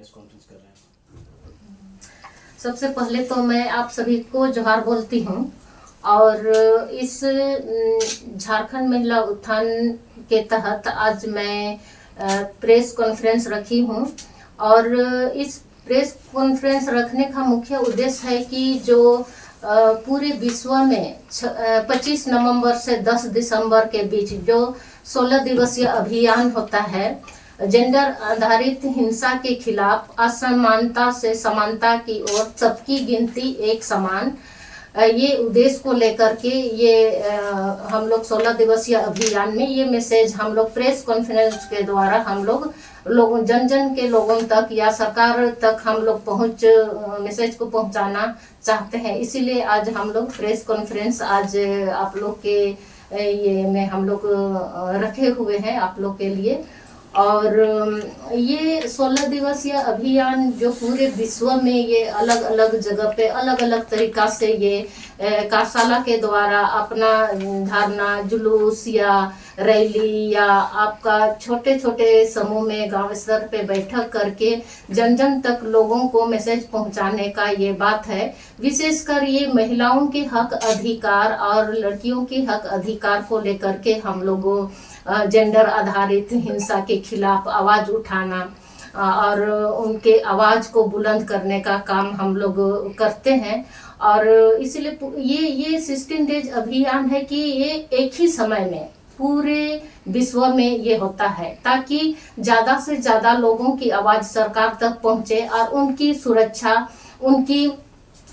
Press conference कर रहे हैं। सबसे पहले तो मैं आप सभी को जोहार बोलती हूँ और इस झारखंड महिला उत्थान के तहत आज मैं प्रेस कॉन्फ्रेंस रखी हूँ और इस प्रेस कॉन्फ्रेंस रखने का मुख्य उद्देश्य है कि जो पूरे विश्व में 25 नवंबर से 10 दिसंबर के बीच जो 16 दिवसीय अभियान होता है, जेंडर आधारित हिंसा के खिलाफ असमानता से समानता की ओर सबकी गिनती एक समान, ये उद्देश्य को लेकर के ये हम लोग 16 दिवसीय अभियान में ये मैसेज हम लोग प्रेस कॉन्फ्रेंस के द्वारा हम लोग जन जन के लोगों तक या सरकार तक हम लोग मैसेज को पहुंचाना चाहते हैं। इसीलिए आज हम लोग प्रेस कॉन्फ्रेंस आज आप लोग के ये में हम लोग रखे हुए हैं आप लोग के लिए। और ये 16 दिवसीय अभियान जो पूरे विश्व में ये अलग अलग जगह पे अलग अलग तरीका से ये कार्यशाला के द्वारा अपना धरना, जुलूस या रैली या आपका छोटे छोटे समूह में गांव स्तर पे बैठक करके जन जन तक लोगों को मैसेज पहुंचाने का ये बात है। विशेषकर ये महिलाओं के हक अधिकार और लड़कियों के हक अधिकार को लेकर के हम लोगों जेंडर आधारित हिंसा के खिलाफ आवाज उठाना और उनके आवाज को बुलंद करने का काम हम लोग करते हैं। और इसलिए ये 16 डेज अभियान है कि ये एक ही समय में पूरे विश्व में ये होता है ताकि ज़्यादा से ज़्यादा लोगों की आवाज़ सरकार तक पहुँचे और उनकी सुरक्षा, उनकी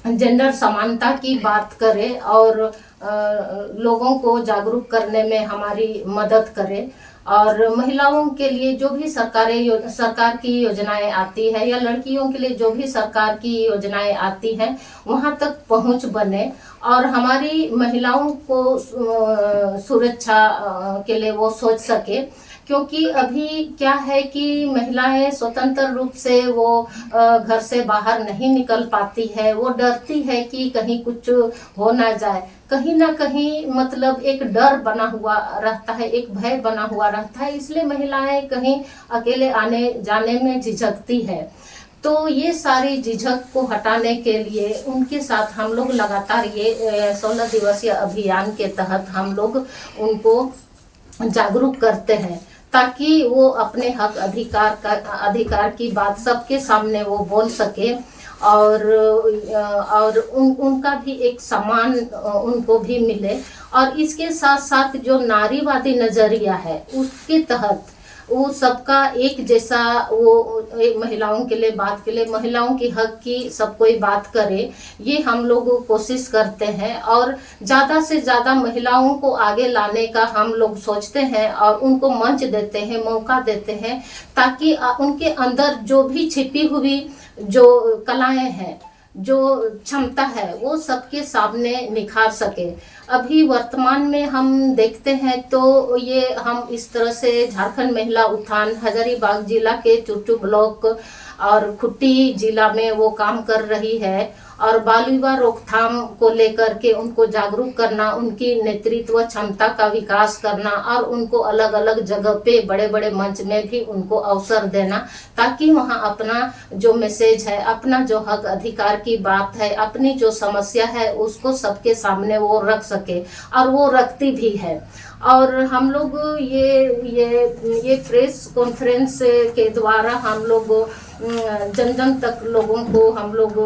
जेंडर समानता की बात करे और लोगों को जागरूक करने में हमारी मदद करे। और महिलाओं के लिए जो भी सरकार की योजनाएं आती है या लड़कियों के लिए जो भी सरकार की योजनाएं आती हैं वहां तक पहुंच बने और हमारी महिलाओं को सुरक्षा के लिए वो सोच सके। क्योंकि अभी क्या है कि महिलाएं स्वतंत्र रूप से वो घर से बाहर नहीं निकल पाती है, वो डरती है कि कहीं कुछ हो ना जाए, कहीं ना कहीं मतलब एक डर बना हुआ रहता है, एक भय बना हुआ रहता है, इसलिए महिलाएं कहीं अकेले आने जाने में झिझकती है। तो ये सारी झिझक को हटाने के लिए उनके साथ हम लोग लगातार ये 16 दिवसीय अभियान के तहत हम लोग उनको जागरूक करते हैं ताकि वो अपने हक अधिकार की बात सबके सामने वो बोल सके और उनका भी एक सम्मान उनको भी मिले। और इसके साथ साथ जो नारीवादी नजरिया है उसके तहत वो सबका एक जैसा वो महिलाओं के लिए बात के लिए महिलाओं की हक की सब कोई बात करे, ये हम लोग कोशिश करते हैं और ज़्यादा से ज़्यादा महिलाओं को आगे लाने का हम लोग सोचते हैं और उनको मंच देते हैं, मौका देते हैं ताकि उनके अंदर जो भी छिपी हुई जो कलाएं हैं, जो क्षमता है वो सबके सामने निखार सके। अभी वर्तमान में हम देखते हैं तो ये हम इस तरह से झारखंड महिला उत्थान हजारीबाग जिला के चुटू ब्लॉक और खुट्टी जिला में वो काम कर रही है और बाल विवाह रोकथाम को लेकर के उनको जागरूक करना, उनकी नेतृत्व क्षमता का विकास करना और उनको अलग अलग जगह पे बड़े बड़े मंच में भी उनको अवसर देना ताकि वहाँ अपना जो मैसेज है, अपना जो हक अधिकार की बात है, अपनी जो समस्या है उसको सबके सामने वो रख सके और वो रखती भी है। और हम लोग ये प्रेस कॉन्फ्रेंस के द्वारा हम लोग जन जन तक लोगों को हम लोग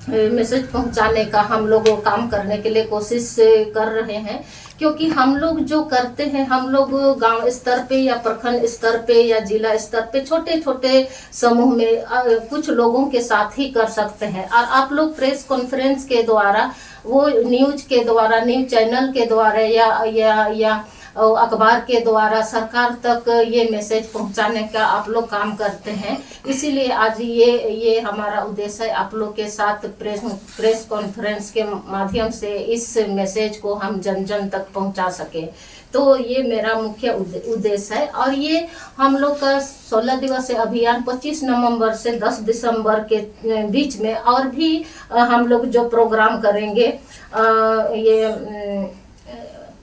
मैसेज पहुंचाने का हम लोग काम करने के लिए कोशिश कर रहे हैं। क्योंकि हम लोग जो करते हैं हम लोग गांव स्तर पे या प्रखंड स्तर पे या जिला स्तर पे छोटे छोटे समूह में कुछ लोगों के साथ ही कर सकते हैं और आप लोग प्रेस कॉन्फ्रेंस के द्वारा वो न्यूज के द्वारा, न्यूज चैनल के द्वारा या अखबार के द्वारा सरकार तक ये मैसेज पहुंचाने का आप लोग काम करते हैं। इसीलिए आज ये हमारा उद्देश्य है आप लोग के साथ प्रेस कॉन्फ्रेंस के माध्यम से इस मैसेज को हम जन जन तक पहुंचा सके। तो ये मेरा मुख्य उद्देश्य है और ये हम लोग का 16 दिवसीय अभियान 25 नवंबर से 10 दिसंबर के बीच में और भी हम लोग जो प्रोग्राम करेंगे ये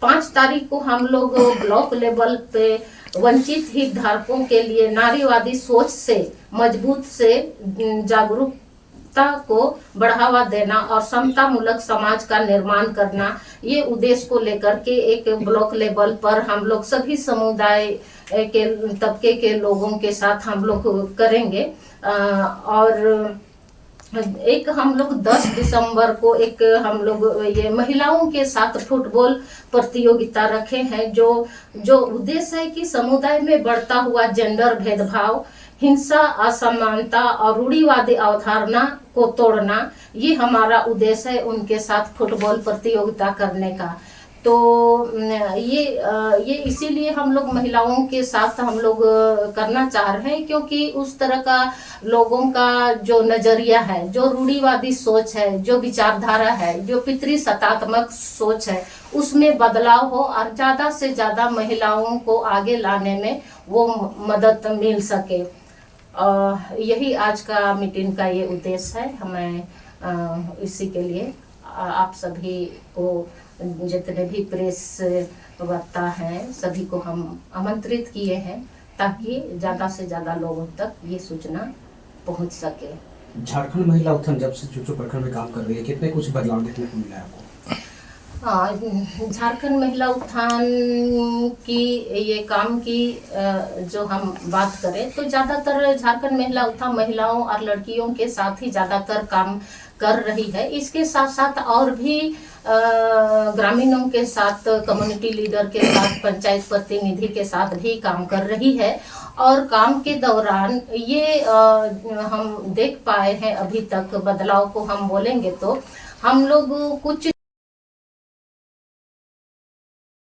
5 तारीख को हम लोग ब्लॉक लेवल पे वंचित हितधारकों के लिए नारीवादी सोच से मजबूत से जागरूकता को बढ़ावा देना और समता मूलक समाज का निर्माण करना, ये उद्देश्य को लेकर के एक ब्लॉक लेवल पर हम लोग सभी समुदाय के तबके के लोगों के साथ हम लोग करेंगे। और एक हम लोग 10 दिसंबर को एक हम लोग ये महिलाओं के साथ फुटबॉल प्रतियोगिता रखे हैं, जो उद्देश्य है कि समुदाय में बढ़ता हुआ जेंडर भेदभाव, हिंसा, असमानता और रूढ़िवादी अवधारणा को तोड़ना, ये हमारा उद्देश्य है उनके साथ फुटबॉल प्रतियोगिता करने का। तो ये इसीलिए हम लोग महिलाओं के साथ हम लोग करना चाह रहे हैं, क्योंकि उस तरह का लोगों का जो नजरिया है, जो रूढ़िवादी सोच है, जो विचारधारा है, जो पितृसत्तात्मक सोच है, उसमें बदलाव हो और ज्यादा से ज्यादा महिलाओं को आगे लाने में वो मदद मिल सके। यही आज का मीटिंग का ये उद्देश्य है। हमें इसी के लिए आप सभी को, जितने भी प्रेस वक्ता हैं, सभी को हम आमंत्रित किए हैं ताकि ज़्यादा से ज़्यादा लोगों तक ये सूचना पहुंच सके। झारखंड महिला उत्थान जब से चुचू प्रखंड में काम कर रही है, कितने कुछ बदलाव देखने को मिला है आपको? झारखंड महिला उत्थान की ये काम की जो हम बात करें तो ज़्यादातर झारखंड महिला उत्थान महिलाओं और लड़कियों के साथ ही ज़्यादातर काम कर रही है। इसके साथ साथ और भी ग्रामीणों के साथ, कम्युनिटी लीडर के साथ, पंचायत प्रतिनिधि के साथ भी काम कर रही है। और काम के दौरान ये हम देख पाए हैं, अभी तक बदलाव को हम बोलेंगे तो हम लोग कुछ